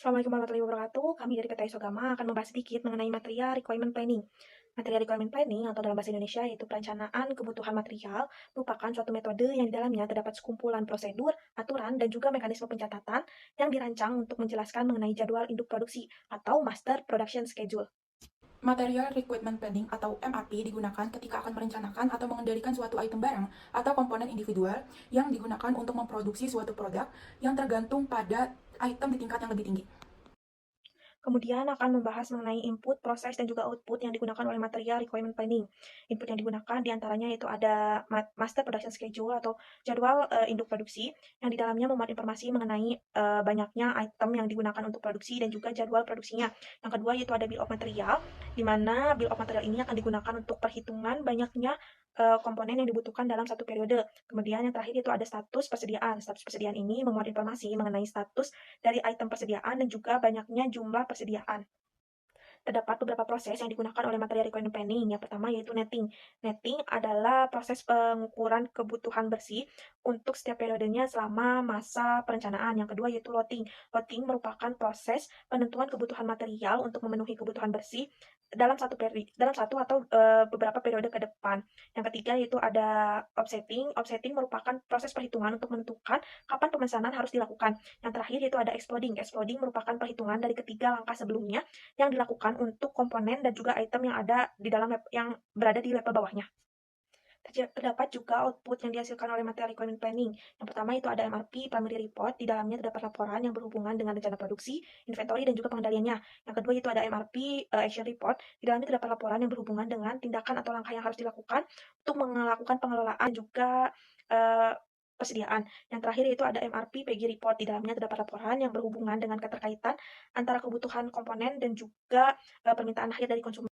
Assalamualaikum warahmatullahi wabarakatuh. Kami dari PT Isogama akan membahas sedikit mengenai material requirement planning. Material requirement planning atau dalam bahasa Indonesia yaitu perencanaan kebutuhan material merupakan suatu metode yang di dalamnya terdapat sekumpulan prosedur, aturan, dan juga mekanisme pencatatan yang dirancang untuk menjelaskan mengenai jadwal induk produksi atau Master Production Schedule. Material Requirement Planning atau MRP digunakan ketika akan merencanakan atau mengendalikan suatu item barang atau komponen individual yang digunakan untuk memproduksi suatu produk yang tergantung pada item di tingkat yang lebih tinggi. Kemudian akan membahas mengenai input, proses, dan juga output yang digunakan oleh material requirement planning. Input yang digunakan diantaranya yaitu ada master production schedule atau jadwal induk produksi yang di dalamnya memuat informasi mengenai banyaknya item yang digunakan untuk produksi dan juga jadwal produksinya. Yang kedua yaitu ada bill of material, di mana bill of material ini akan digunakan untuk perhitungan banyaknya komponen yang dibutuhkan dalam satu periode. Kemudian yang terakhir itu ada status persediaan. Status persediaan ini memuat informasi mengenai status dari item persediaan dan juga banyaknya jumlah persediaan. Terdapat beberapa proses yang digunakan oleh material requirement planning. Yang pertama yaitu netting. Netting adalah proses pengukuran kebutuhan bersih untuk setiap periodenya selama masa perencanaan. Yang kedua yaitu loading. Loading merupakan proses penentuan kebutuhan material untuk memenuhi kebutuhan bersih dalam satu atau beberapa periode ke depan. Yang ketiga yaitu ada offsetting. Offsetting merupakan proses perhitungan untuk menentukan kapan pemesanan harus dilakukan. Yang terakhir yaitu ada exploding. Exploding merupakan perhitungan dari ketiga langkah sebelumnya yang dilakukan untuk komponen dan juga item yang ada di dalam yang berada di level bawahnya. Terdapat juga output yang dihasilkan oleh material requirement planning. Yang pertama itu ada MRP, Primary Report. Di dalamnya terdapat laporan yang berhubungan dengan rencana produksi, inventory, dan juga pengendaliannya. Yang kedua itu ada MRP, Action Report. Di dalamnya terdapat laporan yang berhubungan dengan tindakan atau langkah yang harus dilakukan untuk melakukan pengelolaan juga uh, persediaan. Yang terakhir itu ada MRP PG Report. Di dalamnya terdapat laporan yang berhubungan dengan keterkaitan antara kebutuhan komponen dan juga permintaan akhir dari konsumen.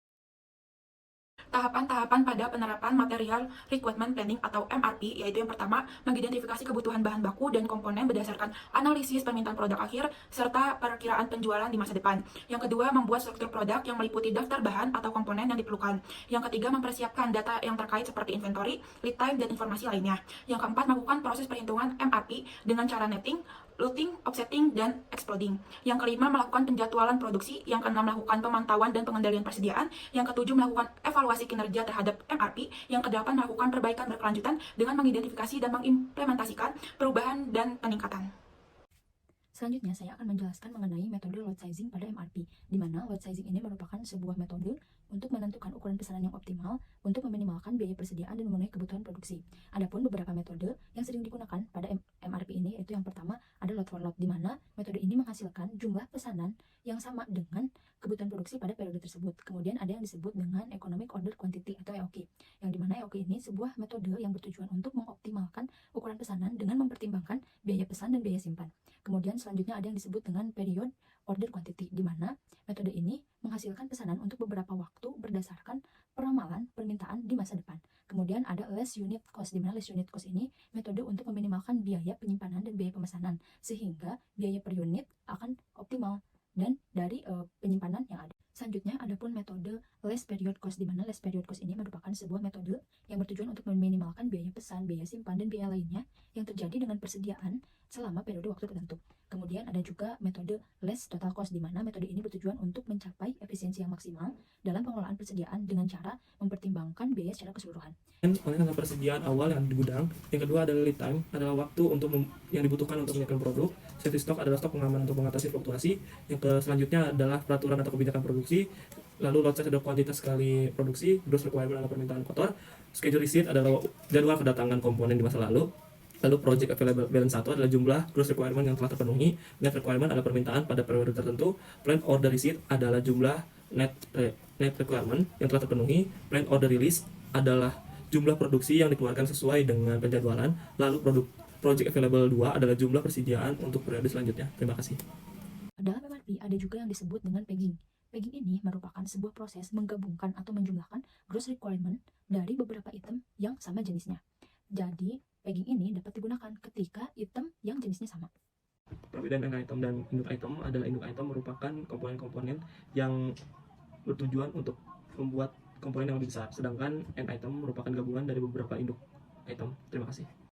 Tahapan-tahapan pada penerapan Material Requirement Planning atau MRP, yaitu yang pertama, mengidentifikasi kebutuhan bahan baku dan komponen berdasarkan analisis permintaan produk akhir, serta perakiraan penjualan di masa depan. Yang kedua, membuat struktur produk yang meliputi daftar bahan atau komponen yang diperlukan. Yang ketiga, mempersiapkan data yang terkait seperti inventory, lead time, dan informasi lainnya. Yang keempat, melakukan proses perhitungan MRP dengan cara netting, looting, offsetting, dan exploding. Yang kelima, melakukan penjadwalan produksi. Yang keenam, melakukan pemantauan dan pengendalian persediaan. Yang ketujuh, melakukan evaluasi kinerja terhadap MRP. Yang kedelapan, melakukan perbaikan berkelanjutan dengan mengidentifikasi dan mengimplementasikan perubahan dan peningkatan. Selanjutnya, saya akan menjelaskan mengenai metode load sizing pada MRP, di mana load sizing ini merupakan sebuah metode untuk menentukan ukuran pesanan yang optimal untuk meminimalkan biaya persediaan dan memenuhi kebutuhan produksi. Adapun beberapa metode yang sering digunakan pada MRP ini, yaitu yang pertama ada load for load, di mana metode ini menghasilkan jumlah pesanan yang sama dengan kebutuhan produksi pada periode tersebut. Kemudian ada yang disebut dengan Economic Order Quantity atau EOQ, yang dimana EOQ ini sebuah metode yang bertujuan untuk mengoptimalkan ukuran pesanan dengan mempertimbangkan biaya pesan dan biaya simpan. Kemudian selanjutnya ada yang disebut dengan Period Order Quantity, di mana metode ini menghasilkan pesanan untuk beberapa waktu berdasarkan peramalan permintaan di masa depan. Kemudian ada Less Unit Cost, di mana Less Unit Cost ini metode untuk meminimalkan biaya penyimpanan dan biaya pemesanan, sehingga biaya per unit akan optimal dan dari penyimpanan yang ada. Selanjutnya, adapun metode Less Period Cost, di mana Less Period Cost ini merupakan sebuah metode yang bertujuan untuk meminimalkan biaya pesan, biaya simpan, dan biaya lainnya yang terjadi dengan persediaan selama periode waktu tertentu. Kemudian ada juga metode Less Total Cost, di mana metode ini bertujuan untuk mencapai efisiensi yang maksimal dalam pengelolaan persediaan dengan cara mempertimbangkan biaya secara keseluruhan. Dengan persediaan awal yang di gudang. Yang kedua adalah lead time, adalah waktu untuk yang dibutuhkan untuk menyiapkan produk. Safety stock adalah stok pengaman untuk mengatasi fluktuasi. Yang selanjutnya adalah peraturan atau kebijakan produksi. Lalu lot size adalah kuantitas sekali produksi. Gross requirement adalah permintaan kotor. Schedule receipt adalah jadwal kedatangan komponen di masa lalu. Lalu project available balance 1 adalah jumlah gross requirement yang telah terpenuhi. Net requirement adalah permintaan pada periode tertentu. Plan order receipt adalah jumlah net requirement yang telah terpenuhi. Plan order release adalah jumlah produksi yang dikeluarkan sesuai dengan penjadwalan. Lalu project available 2 adalah jumlah persediaan untuk periode selanjutnya. Terima kasih. Dalam MRP ada juga yang disebut dengan pegging. Pegging ini merupakan sebuah proses menggabungkan atau menjumlahkan gross requirement dari beberapa item yang sama jenisnya. Jadi, pegging ini dapat digunakan ketika item yang jenisnya sama. Perbedaan item dan induk item adalah induk item merupakan komponen-komponen yang bertujuan untuk membuat komponen yang lebih besar, sedangkan end item merupakan gabungan dari beberapa induk item. Terima kasih.